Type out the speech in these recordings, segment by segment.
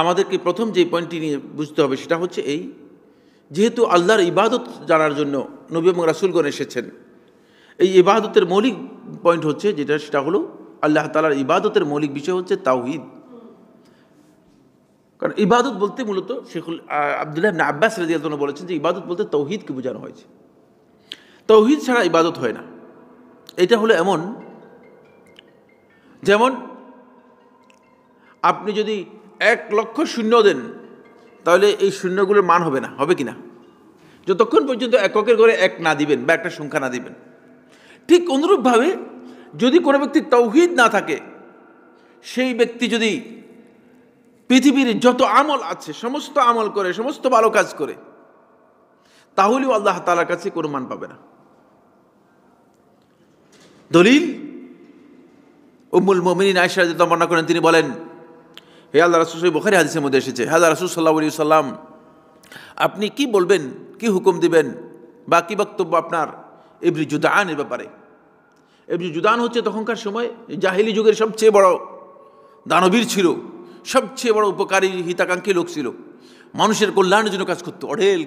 আমাদেরকে প্রথম যে পয়েন্টটি নিয়ে বুঝতে হবে সেটা হচ্ছে এই, যেহেতু আল্লাহর ইবাদত জানার জন্য নবী এবং রাসূলগণ এসেছেন, এই ইবাদতের মৌলিক পয়েন্ট হচ্ছে সেটা হলো আল্লাহ তাআলার ইবাদতের মৌলিক বিষয় হচ্ছে তাওহীদ। কারণ ইবাদত বলতে মূলত শেখুল আব্দুল্লাহ ইবনে আব্বাস রাদিয়াল্লাহু আনহু বলেছেন যে ইবাদত বলতে তাওহীদকে বোঝানো হয়েছে। তাওহীদ ছাড়া ইবাদত হয় না। এটা হলো এমন, যেমন আপনি যদি 1,00,000 শূন্য দেন তাহলে এই শূন্যগুলোর মান হবে না, হবে কি না? যতক্ষণ পর্যন্ত এককের ঘরে এক না দিবেন বা একটা সংখ্যা না দিবেন। ঠিক অনুরূপভাবে যদি কোনো ব্যক্তির তাওহীদ না থাকে, সেই ব্যক্তি যদি পৃথিবীর যত আমল আছে সমস্ত আমল করে, সমস্ত ভালো কাজ করে, তাহলেও আল্লাহ তাআলার কাছে কোনো মান পাবে না। দলিল উম্মুল মুমিনিন আয়েশা রাদিয়াল্লাহু বর্ণনা করেন, তিনি বলেন, হে আল্লাহ রাসূল, সহিহ বুখারী হাদিসের মধ্যে এসেছে, হে আল্লাহ রাসূল সাল্লাল্লাহু আলাইহি ওয়াসাল্লাম, আপনি কি বলবেন, কি হুকুম দিবেন বা কি বক্তব্য আপনার ইবনে জুদআনের ব্যাপারে? ইবনে জুদআন হচ্ছে তখনকার সময় জাহেলি যুগের সবচেয়ে বড় দানবীর ছিল, সবচেয়ে বড় উপকারী হিতাকাঙ্ক্ষী লোক ছিল, মানুষের কল্যাণের জন্য কাজ করতো অঢেল।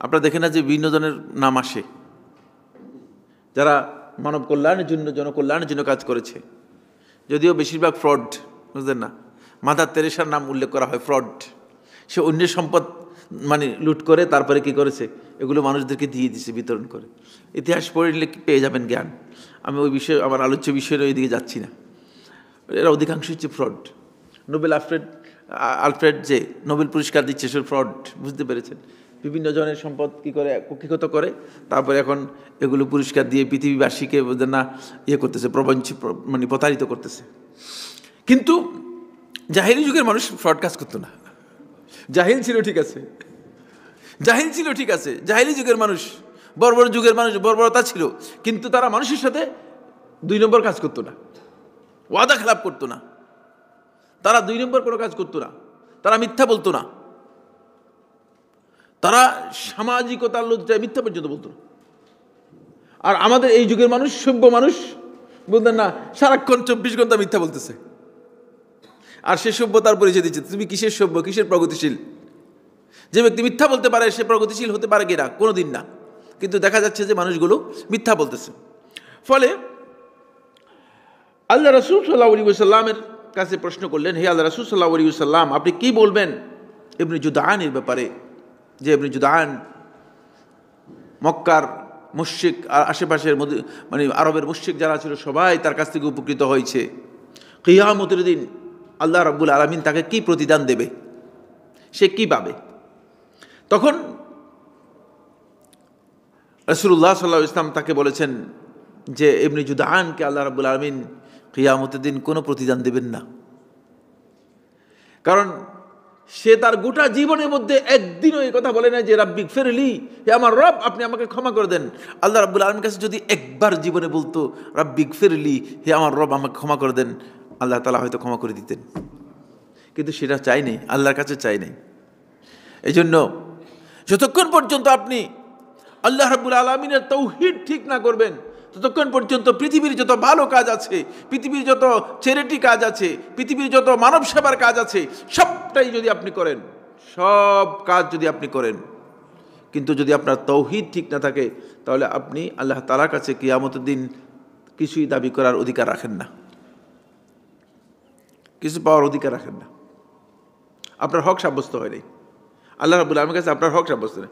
আপনারা দেখেন না যে বিভিন্ন জনের নাম আসে যারা মানব কল্যাণের জন্য, জনকল্যাণের জন্য কাজ করেছে, যদিও বেশিরভাগ ফ্রড, বুঝলেন না? মাদার তেরেসার নাম উল্লেখ করা হয়, ফ্রড। সে অন্যের সম্পদ লুট করে তারপরে কি করেছে, এগুলো মানুষদেরকে দিয়ে দিছে, বিতরণ করে। ইতিহাস পড়লে পেয়ে যাবেন জ্ঞান। আমি ওই বিষয়ে, আমার আলোচ্য বিষয়ের ওই দিকে যাচ্ছি না। এরা অধিকাংশ হচ্ছে ফ্রড। নোবেল আলফ্রেড যে নোবেল পুরস্কার দিচ্ছে সে ফ্রড, বুঝতে পেরেছেন? বিভিন্ন জনের সম্পদ কি করে কুক্ষিগত করে, তারপরে এখন এগুলো পুরস্কার দিয়ে পৃথিবীবাসীকে না করতেছে, প্রতারিত করতেছে। কিন্তু জাহিলি যুগের মানুষ ফ্রড কাজ করতো না। জাহিল ছিল, ঠিক আছে, জাহিল ছিল, ঠিক আছে। জাহিলি যুগের মানুষ, বর্বর যুগের মানুষ, বর্বরতা ছিল, কিন্তু তারা মানুষের সাথে 2 নম্বর কাজ করতো না, ওয়াদা খেলাপ করতো না, তারা 2 নম্বর কোনো কাজ করতো না, তারা মিথ্যা বলতো না, তারা সামাজিকতার লজ্জায় মিথ্যা পর্যন্ত বলতো না। আর আমাদের এই যুগের মানুষ, সভ্য মানুষ, বলতেন না, সারাক্ষণ 24 ঘন্টা মিথ্যা বলতেছে, আর সে সভ্যতার পরিচয় দিচ্ছে। তুমি কিসের সভ্য, কিসের প্রগতিশীল? যে ব্যক্তি মিথ্যা বলতে পারে সে প্রগতিশীল হতে পারে কিনা? কোনোদিন না। কিন্তু দেখা যাচ্ছে যে মানুষগুলো মিথ্যা বলতেছে। ফলে আল্লাহ রাসূল সাল্লাল্লাহু আলাইহি ওয়াসাল্লামের কাছে প্রশ্ন করলেন, হে আল্লাহ রাসূল সাল্লাল্লাহু আলাইহি ওয়াসাল্লাম, আপনি কি বলবেন ইবনে জুদআনের ব্যাপারে? যে ইবনে জুদআন মক্কার মুশরিক আর আশেপাশের আরবের মুশরিক যারা ছিল সবাই তার কাছ থেকে উপকৃত হয়েছে। কিয়ামতের দিন আল্লাহ রাব্বুল আলামিন তাকে কি প্রতিদান দেবে, সে কি পাবে? তখন রাসূলুল্লাহ সাল্লাল্লাহু আলাইহি ওয়াসাল্লাম তাকে বলেছেন যে ইবনে জুদআনকে আল্লাহ রাব্বুল আলামিন কিয়ামতের দিন কোনো প্রতিদান দেবেন না। কারণ সে তার গোটা জীবনের মধ্যে একদিনও এই কথা বলে না যে রাব্বিগফিরলি, হে আমার রব আপনি আমাকে ক্ষমা করে দেন। আল্লাহ রাব্বুল আলামিনের কাছে যদি একবার জীবনে বলতো রাব্বিগফিরলি, হে আমার রব আমাকে ক্ষমা করে দেন, আল্লাহ তাআলা হয়তো ক্ষমা করে দিতেন। কিন্তু সেটা চাই নাই, আল্লাহর কাছে চাই নাই। এই জন্য যতক্ষণ পর্যন্ত আপনি আল্লাহ রাব্বুল আলামিনের তাওহীদ ঠিক না করবেন, ততক্ষণ পর্যন্ত পৃথিবীর যত ভালো কাজ আছে, পৃথিবীর যত চ্যারিটি কাজ আছে, পৃথিবীর যত মানব সেবার কাজ আছে, সবটাই যদি আপনি করেন, সব কাজ যদি আপনি করেন, কিন্তু যদি আপনার তাওহীদ ঠিক না থাকে, তাহলে আপনি আল্লাহ তাআলার কাছে কিয়ামতের দিন কিছুই দাবি করার অধিকার রাখেন না, কিছু পাওয়ার অধিকার রাখেন না। আপনার হক সাব্যস্ত হয় নাই, আল্লাহ রাব্বুল আলামিনের কাছে আপনার হক সাব্যস্ত নেই।